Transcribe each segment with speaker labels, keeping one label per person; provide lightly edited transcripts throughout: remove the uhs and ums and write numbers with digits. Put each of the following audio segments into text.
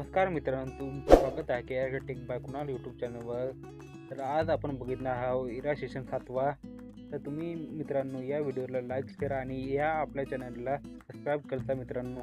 Speaker 1: नमस्कार मित्रांनो, तुमचं स्वागत आहे के टेक बाय कुणाल यूट्यूब चॅनलवर. तर आज आपण बघितणार आहोत इरा सेशन 7वा. तर तुम्ही मित्रांनो या व्हिडिओला लाईक करा आणि या आपल्या चॅनलला सबस्क्राईब करता मित्रांनो.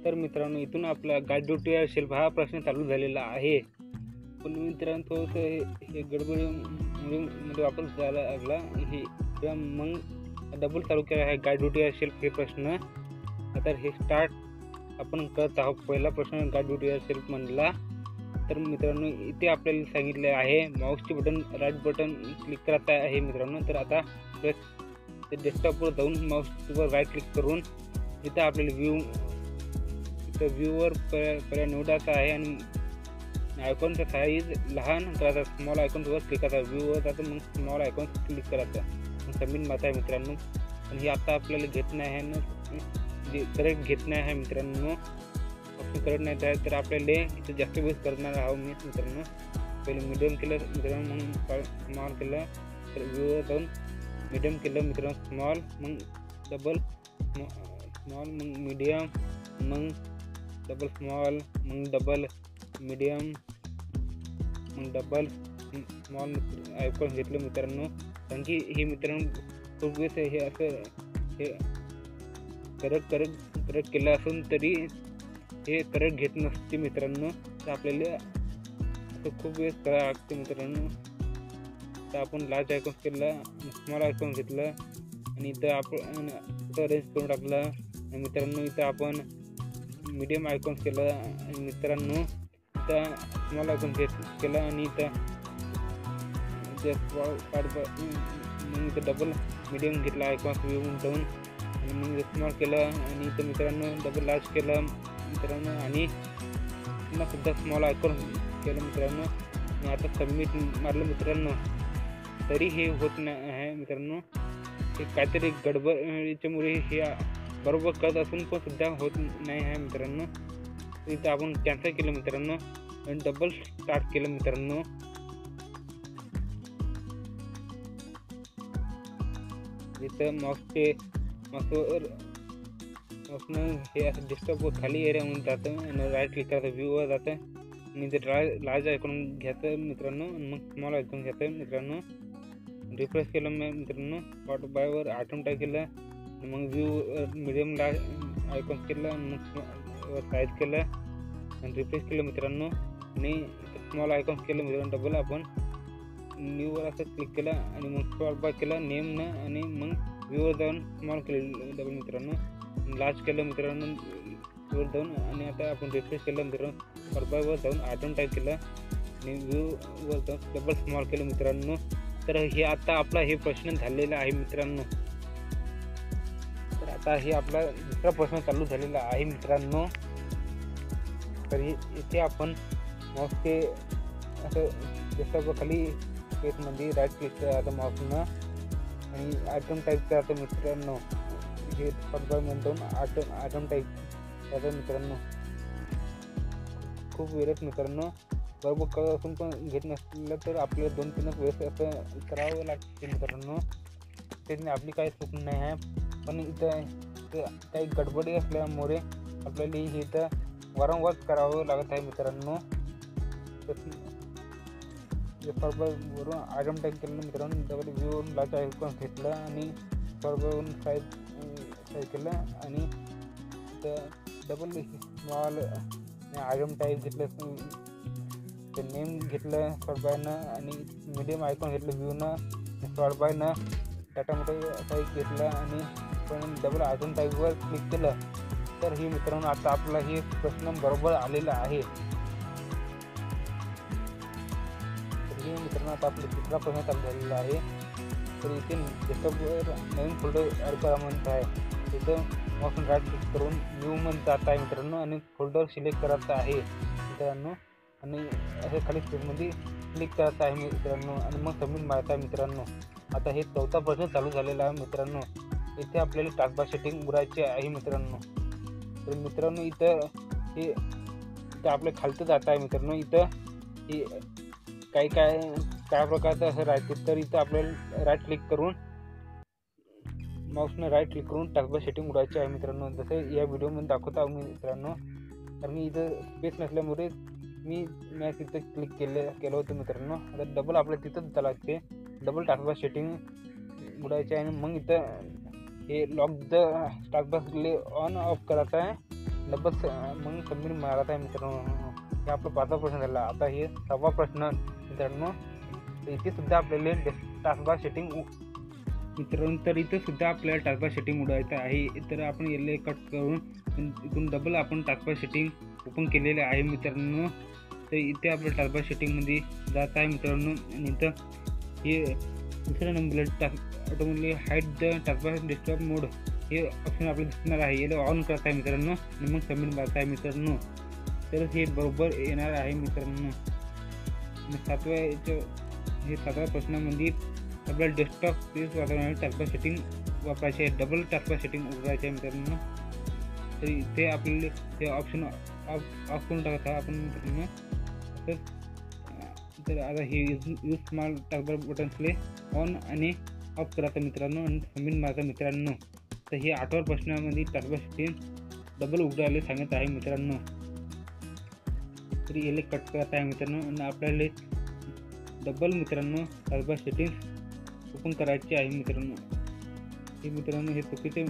Speaker 1: तर मित्रांनो इथून आपला गाईड ड्युटी शेल्फ हा प्रश्न चालू झालेला आहे. पण मित्रांनो थोडंसं हे गडबडीमध्ये वापर झाला लागला हे मग डबल चालू केला आहे गाईड ड्युटी शेल्फ हे प्रश्न. आता हे स्टार्ट आपण करत आहोत. पहिला प्रश्न गाईड ड्युटी शेल्फ म्हणला. तर मित्रांनो इथे आपल्याला सांगितले आहे माऊसचे बटन राईट बटन क्लिक करायचं आहे मित्रांनो. तर आता ते डेस्कटॉपवर जाऊन माऊसवर राईट क्लिक करून इथं आपल्याला व्ह्यूवर पर्याय निवडायचा आहे आणि आयकॉनचा साईज लहान करायचा. स्मॉल आयकॉनवर क्लिक करायचा. व्ह्यूवर जातं मग स्मॉल आयकॉन क्लिक करायचा. मग सबमिट माता आहे मित्रांनो. पण हे आता आपल्याला घेत नाही आहे ना, जे करेक्ट घेत नाही आहे मित्रांनो. ऑप्शन करेक्ट नाही आहे तर आपल्याला इथं जास्त वेळ करणार आहोत मी मित्रांनो. पहिले मीडियम केलं मित्रांनो, मग स्मॉल केलं. तर व्ह्यूवर जाऊन मीडियम केलं मित्रांनो, स्मॉल मग डबल स्मॉल मग मीडियम मग डबल स्मॉल मग डबल मीडियम मग डबल स्मॉल आयकॉन घेतलं मित्रांनो. कारण की हे मित्रांनो खूप वेळेस हे असं हे करेक्ट केलं असून तरी हे करेक्ट घेत नसते मित्रांनो. तर आपल्याला असं खूप वेळेस करावं लागते मित्रांनो. तर आपण लार्ज आयकॉन केलं, स्मॉल आयकॉन घेतलं आणि इथं आपण अरेंज करून टाकलं. आणि मित्रांनो इथं आपण मीडियम आयकॉन केलं आणि मित्रांनो इथं स्मॉल आयकॉन केलं आणि इथं मग इथं डबल मीडियम घेतला आयकॉन येऊन जाऊन आणि मग स्मॉल केलं आणि इथं मित्रांनो डबल लार्ज केलं मित्रांनो आणि पुन्हा सुद्धा स्मॉल आयकॉन केलं मित्रांनो. आणि आता सबमिट मारलं मित्रांनो तरी हे होत नाही आहे मित्रांनो. हे काहीतरी गडबडीच्यामुळे हे बरोबर करत असून पण सुद्धा होत नाही आहे मित्रांनो. इथं आपण कॅन्सल केलं मित्रांनो आणि डबल स्टार्ट केलं मित्रांनो. इथं माऊसवर हे असं डिस्टर्ब खाली एरिया म्हणून जातं आणि राईट क्लिक करायचं, व्ह्यूवर जातं आणि इथे लार्ज आयकॉन घ्यायचं मित्रांनो. मग स्मॉल आयकॉन घ्यायचं मित्रांनो रिफ्रेश केलं मित्रांनो, स्पॉटिफायवर ऑटोम टाईप केलं, मग व्ह्यू मीडियमला आयकॉन केलं, मग साईज केलं आणि रिफ्रेश केलं मित्रांनो आणि स्मॉल आयकॉन केलं मित्रांनो. डबल आपण न्यूवर असं क्लिक केलं आणि मग स्क्रॉल बॅक केलं नेमनं आणि मग व्ह्यूवर जाऊन स्मॉल केलं डबल मित्रांनो, लार्ज केलं मित्रांनो व्ह्यूवर जाऊन आणि आता आपण रिफ्रेश केलं मित्रांनो, स्पॉटिफायवर जाऊन ऑटोम टाईप केलं आणि व्ह्यूवर जाऊन डबल स्मॉल केलं मित्रांनो. तर हे आता आपला हे प्रश्न झालेला आहे मित्रांनो. तर आता हे आपला दुसरा प्रश्न चालू झालेला आहे मित्रांनो. तर इथे आपण माऊसचे असं जसं खाली स्पेसमध्ये राईट क्लिक करायचं माऊसनं आणि आयटम टाईप करायचं मित्रांनो. हे स्पॉटिफायमध्ये जाऊन आयटम टाईप करायचं मित्रांनो. खूप वेळेस मित्रांनो बरोबर कळत असून पण घेत नसलं तर आपल्याला 2-3 वेळेस असं करावं लागते मित्रांनो. त्याने आपली काही चूक नाही आहे, पण इथं काही गडबडी असल्यामुळे आपल्याला हे इथं वारंवार करावं लागत आहे मित्रांनो. वरून आयटम टाईप केलं मित्रांनो, डबल व्ह्यूवरून लाच आयकॉन घेतलं आणि वरून साईज केलं आणि डबल स्मॉल आयटम टाईप घेतलं, ते नेम घेतलं स्पॉटिफायनं आणि मीडियम आयकॉन घेतलं व्ह्यूनं, स्पॉटिफायनं डाटामध्ये साईज घेतलं आणि पण डबल आयटम टाईपवर क्लिक केलं. तर हे मित्रांनो आता आपला हे प्रश्न बरोबर आलेला आहे. तर हे मित्रांनो आता आपला तिसरा प्रश्न चालू झालेला आहे. तर इथे डेस्कटॉपवर नवीन फोल्डर ॲड करा म्हणत आहे. इथं माऊस राईट क्लिक करून न्यू मध्ये जात आहे मित्रांनो आणि फोल्डर सिलेक्ट करायचं आहे मित्रांनो आणि असं खाली स्पेसमध्ये क्लिक करायचं आहे मित्रांनो आणि मग सबमिट मारायचं आहे मित्रांनो. आता हे चौथा प्रश्न चालू झालेला आहे मित्रांनो. इथे आपल्याला टास्कबार सेटिंग उघडायची आहे मित्रांनो. तर मित्रांनो इथं आपल्या खालतं जात आहे मित्रांनो. इथं हे काय प्रकारचं असं राहते. तर इथं आपल्याला राईट क्लिक करून माऊसनं राईट क्लिक करून टास्कबार सेटिंग उघडायची आहे मित्रांनो. जसं या व्हिडिओमध्ये दाखवत आहो मित्रांनो. तर मी इथं स्पेस नसल्यामुळे मी तिथं क्लिक केलं होतं मित्रांनो. आता डबल आपल्याला तिथंच जावं लागते. डबल टास्कबार सेटिंग उघडायची आहे आणि मग इथं हे lock the taskbar on off करायचं आहे. डबल मग सबमिट मारायचं आहे मित्रांनो. हे आपला 5वा प्रश्न झाला. आता हे 6वा प्रश्न मित्रांनो. इथे सुद्धा आपल्याला टास्कबार सेटिंग मित्रांनो, तर इथे सुद्धा आपल्याला टास्कबार सेटिंग उघडायचं आहे. तर आपण याला कट करून इथून डबल आपण टास्कबार सेटिंग ओपन केलेले आहे मित्रांनो. तर इथे आपल्या टास्कबार सेटिंगमध्ये जात आहे मित्रांनो आणि इथं हे दुसऱ्या नंबरला automatically hide the taskbar desktop mode हे ऑप्शन आपल्याला दिसणार आहे. याला ऑन करत आहे मित्रांनो आणि मग सबमिट मारत आहे मित्रांनो. तर हे बरोबर येणार आहे मित्रांनो. हे 7व्या प्रश्नामध्ये आपल्याला डेस्कटॉप स्पेस वापरण्यासाठी टास्कबार सेटिंग वापरायची आहे. डबल टास्कबार सेटिंग उघडायची आहे मित्रांनो. तर इथे आपल्याला ते ऑप्शन ऑफ करून टाकत आहे आपण मित्रांनो. तर आता हे यूज स्मॉल टास्कबार बटन्सले ऑन आणि ऑफ करायचं मित्रांनो आणि सबमिट मारायचं मित्रांनो. तर हे 8व्या प्रश्नामध्ये टास्कबार सेटिंग डबल उघडायला सांगत आहे मित्रांनो. तरी याला कट करत आहे मित्रांनो आणि आपल्याला डबल मित्रांनो टास्कबार सेटिंग ओपन करायची आहे मित्रांनो. हे मित्रांनो हे चुकीचं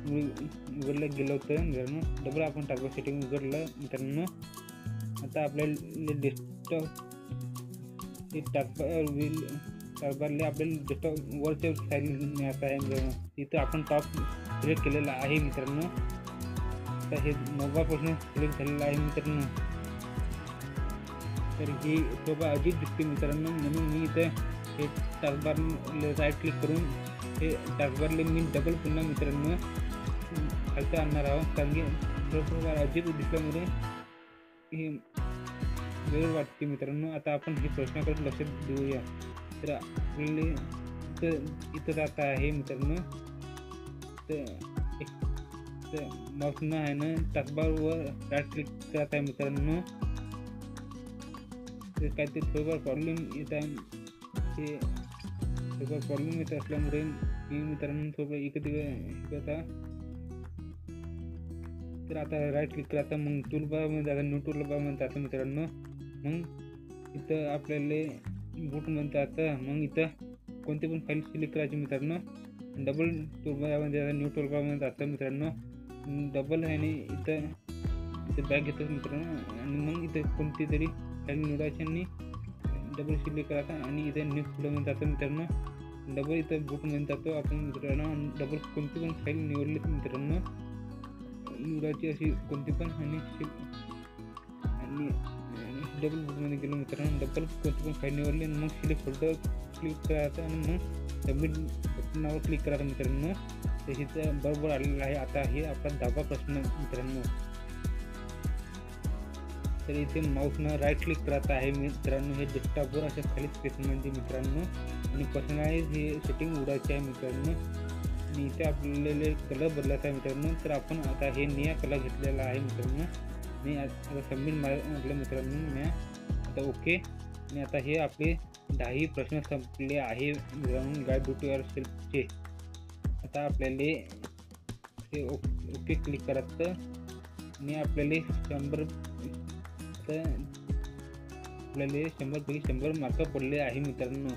Speaker 1: उघडलं गेलं होतं मित्रांनो. डबल आपण टास्कबार सेटिंग उघडलं मित्रांनो. आता आपल्याला डेस्कटॉप हे टास्कबारला आपल्याला डेस्कटॉप वरच्या साईड मिळायचं आहे मित्रांनो. तिथं आपण टॉप सिलेक्ट केलेला आहे मित्रांनो. आता हे 9वा प्रश्न सिलेक्ट झालेला आहे मित्रांनो. तर ही शोभा अजिब दिसते मित्रांनो, म्हणून मी इथं हे टास्कबारला राईट क्लिक करून हे टास्कबारला मी डबल पुन्हा मित्रांनो खालचं आणणार आहोत. कारण की शोभा अजिब दिसल्यामुळे हे वेळ वाटते मित्रांनो. आता आपण हे प्रश्नाकडे लक्ष देऊया. तर आपल्याला इथं जात आहे मित्रांनो. तर माऊसनं आहे ना टास्कबारवर राईट क्लिक करत आहे मित्रांनो. तर काहीतरी थोडंफार प्रॉब्लेम येत आहे. ते थोडंफार प्रॉब्लेम येत असल्यामुळे मी मित्रांनो थोडं इकडं तर आता राईट क्लिक करायचं. मग टूलबारमध्ये जायचं, न्यू टूलबारमध्ये जातं मित्रांनो. मग इथं आपल्याला बूटमध्ये जातं. मग इथं कोणती पण फाईल सिलेक्ट करायची मित्रांनो. डबल टूलबारमध्ये न्यू टूलबारमध्ये जातं मित्रांनो. डबल आणि इथं बॅक घेतो मित्रांनो आणि मग इथं कोणती तरी फाईल निवडायची आणि डबल सिलेक्ट करायचा आणि इथे न्यू फोल्डरमध्ये जातो मित्रांनो. डबल इथं बुकमध्ये जातो आपण मित्रांनो. डबल कोणती पण फाईल निवडली मित्रांनो, निवडायची अशी कोणती पण आणि डबल बुकमध्ये गेलो मित्रांनो. डबल कोणती पण फाईल निवडली आणि मग सिलेक्ट फोल्डर क्लिक करायचं आणि मग सबमिट बटनावर क्लिक करायचं मित्रांनो. तर इथं बरोबर आलेलं आहे. आता हे आपला 10वा प्रश्न मित्रांनो. तर इथे माऊसनं राईट क्लिक करायचं आहे मित्रांनो. हे डेस्कटॉपवर अशा खाली स्पेसमध्ये मित्रांनो आणि पर्सनलाइज हे सेटिंग उघडायची आहे मित्रांनो. आणि इथे आपल्याला कलर बदलायचा आहे मित्रांनो. तर आपण आता हे निळा कलर घेतलेला आहे मित्रांनो. मी आता सबमिट म्हटलं मित्रांनो. मी आता ओके. आणि आता हे आपले 10 प्रश्न संपले आहे मित्रांनो गाईड टू युअरसेल्फचे. आता आपल्याला हे ओके क्लिक करायचं आणि आपल्याला 100 पैकी 100 मार्क पडले आहे मित्रांनो.